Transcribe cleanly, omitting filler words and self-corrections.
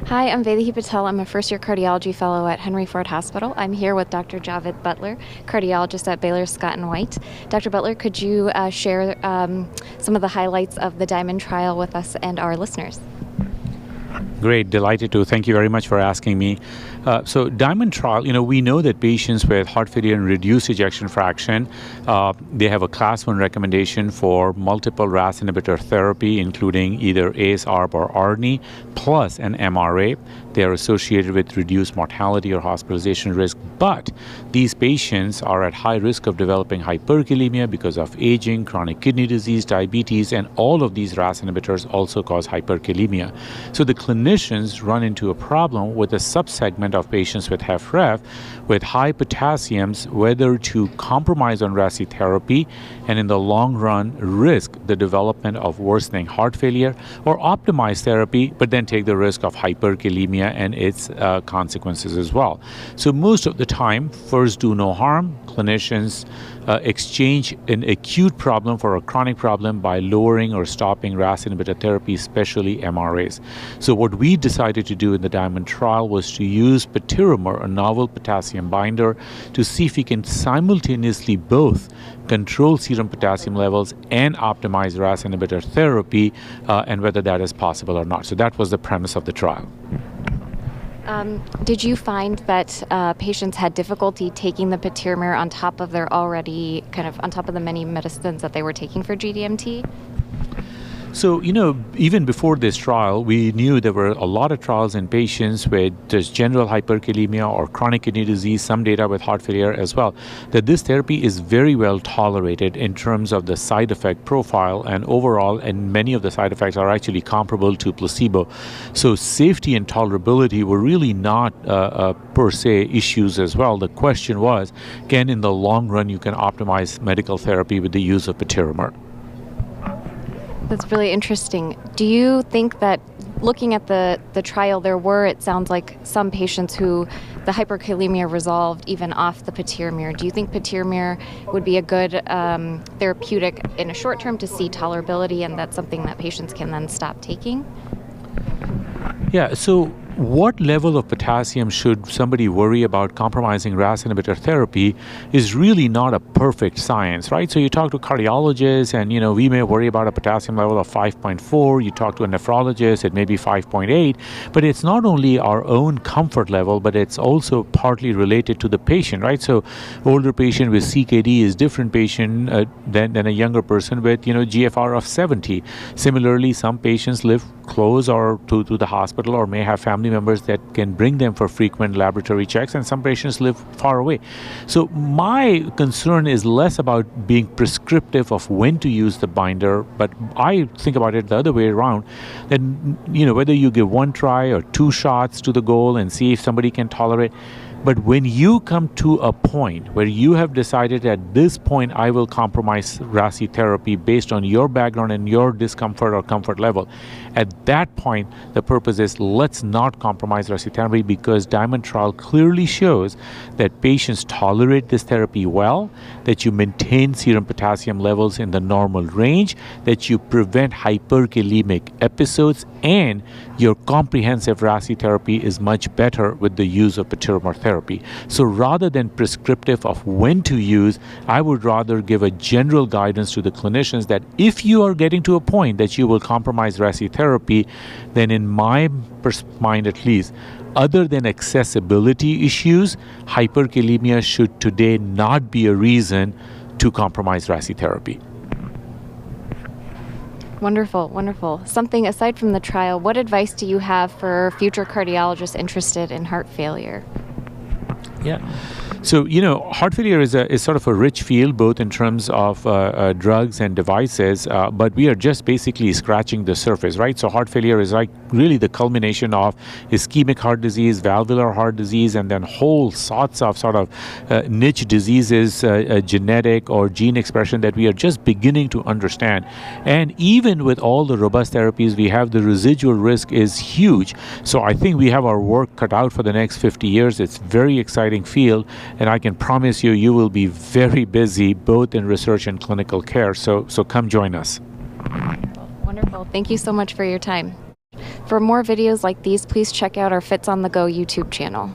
Hi, I'm Vaidehi Patel. I'm a first-year cardiology fellow at Henry Ford Hospital. I'm here with Dr. Javed Butler, cardiologist at Baylor Scott & White. Dr. Butler, could you share some of the highlights of the DIAMOND trial with us and our listeners? Great, delighted to. Thank you very much for asking me. So DIAMOND trial, we know that patients with heart failure and reduced ejection fraction, they have a class 1 recommendation for multiple RAS inhibitor therapy, including either ACE, ARB, or ARNI, plus an MRA. They are associated with reduced mortality or hospitalization risk, but these patients are at high risk of developing hyperkalemia because of aging, chronic kidney disease, diabetes, and all of these RAS inhibitors also cause hyperkalemia. So the clinicians run into a problem with a subsegment of patients with HFrEF with high potassiums, whether to compromise on RASI therapy and in the long run risk the development of worsening heart failure, or optimize therapy but then take the risk of hyperkalemia and its consequences as well. So most of the time, first do no harm. Clinicians exchange an acute problem for a chronic problem by lowering or stopping RAS inhibitor therapy, especially MRAs. So what we decided to do in the DIAMOND trial was to use patiromer, a novel potassium binder, to see if we can simultaneously both control serum potassium levels and optimize RAS inhibitor therapy, and whether that is possible or not. So that was the premise of the trial. Did you find that patients had difficulty taking the patiromer on top of their already on top of the many medicines that they were taking for GDMT? So, even before this trial, we knew there were a lot of trials in patients with just general hyperkalemia or chronic kidney disease, some data with heart failure as well, that this therapy is very well tolerated in terms of the side effect profile and overall, and many of the side effects are actually comparable to placebo. So safety and tolerability were really not per se issues as well. The question was, can in the long run you can optimize medical therapy with the use of patiromer? That's really interesting. Do you think that looking at the trial, there were, it sounds like, some patients who the hyperkalemia resolved even off the patiromer? Do you think patiromer would be a good therapeutic in a short term to see tolerability, and that's something that patients can then stop taking? Yeah, so what level of potassium should somebody worry about compromising RAS inhibitor therapy is really not a perfect science, right? So you talk to cardiologists and, we may worry about a potassium level of 5.4. You talk to a nephrologist, it may be 5.8. But it's not only our own comfort level, but it's also partly related to the patient, right? So older patient with CKD is different patient than a younger person with, GFR of 70. Similarly, some patients live close or to the hospital or may have family members that can bring them for frequent laboratory checks, and some patients live far away. So my concern is less about being prescriptive of when to use the binder, but I think about it the other way around, that whether you give one try or two shots to the goal and see if somebody can tolerate. But when you come to a point where you have decided at this point I will compromise RASI therapy based on your background and your discomfort or comfort level, at that point the purpose is let's not compromise RASI therapy, because DIAMOND trial clearly shows that patients tolerate this therapy well, that you maintain serum potassium levels in the normal range, that you prevent hyperkalemic episodes, and your comprehensive RASI therapy is much better with the use of patiromer therapy. So rather than prescriptive of when to use, I would rather give a general guidance to the clinicians that if you are getting to a point that you will compromise RASI therapy, then in my mind at least, other than accessibility issues, hyperkalemia should today not be a reason to compromise RASI therapy. Wonderful, wonderful. Something aside from the trial, what advice do you have for future cardiologists interested in heart failure? Yeah. So, heart failure is sort of a rich field, both in terms of drugs and devices, but we are just basically scratching the surface, right? So heart failure is like really the culmination of ischemic heart disease, valvular heart disease, and then whole sorts of sort of niche diseases, genetic or gene expression that we are just beginning to understand. And even with all the robust therapies we have, the residual risk is huge. So I think we have our work cut out for the next 50 years. It's a very exciting field. And I can promise you, you will be very busy both in research and clinical care. So come join us. Wonderful. Thank you so much for your time. For more videos like these, please check out our Fits on the Go YouTube channel.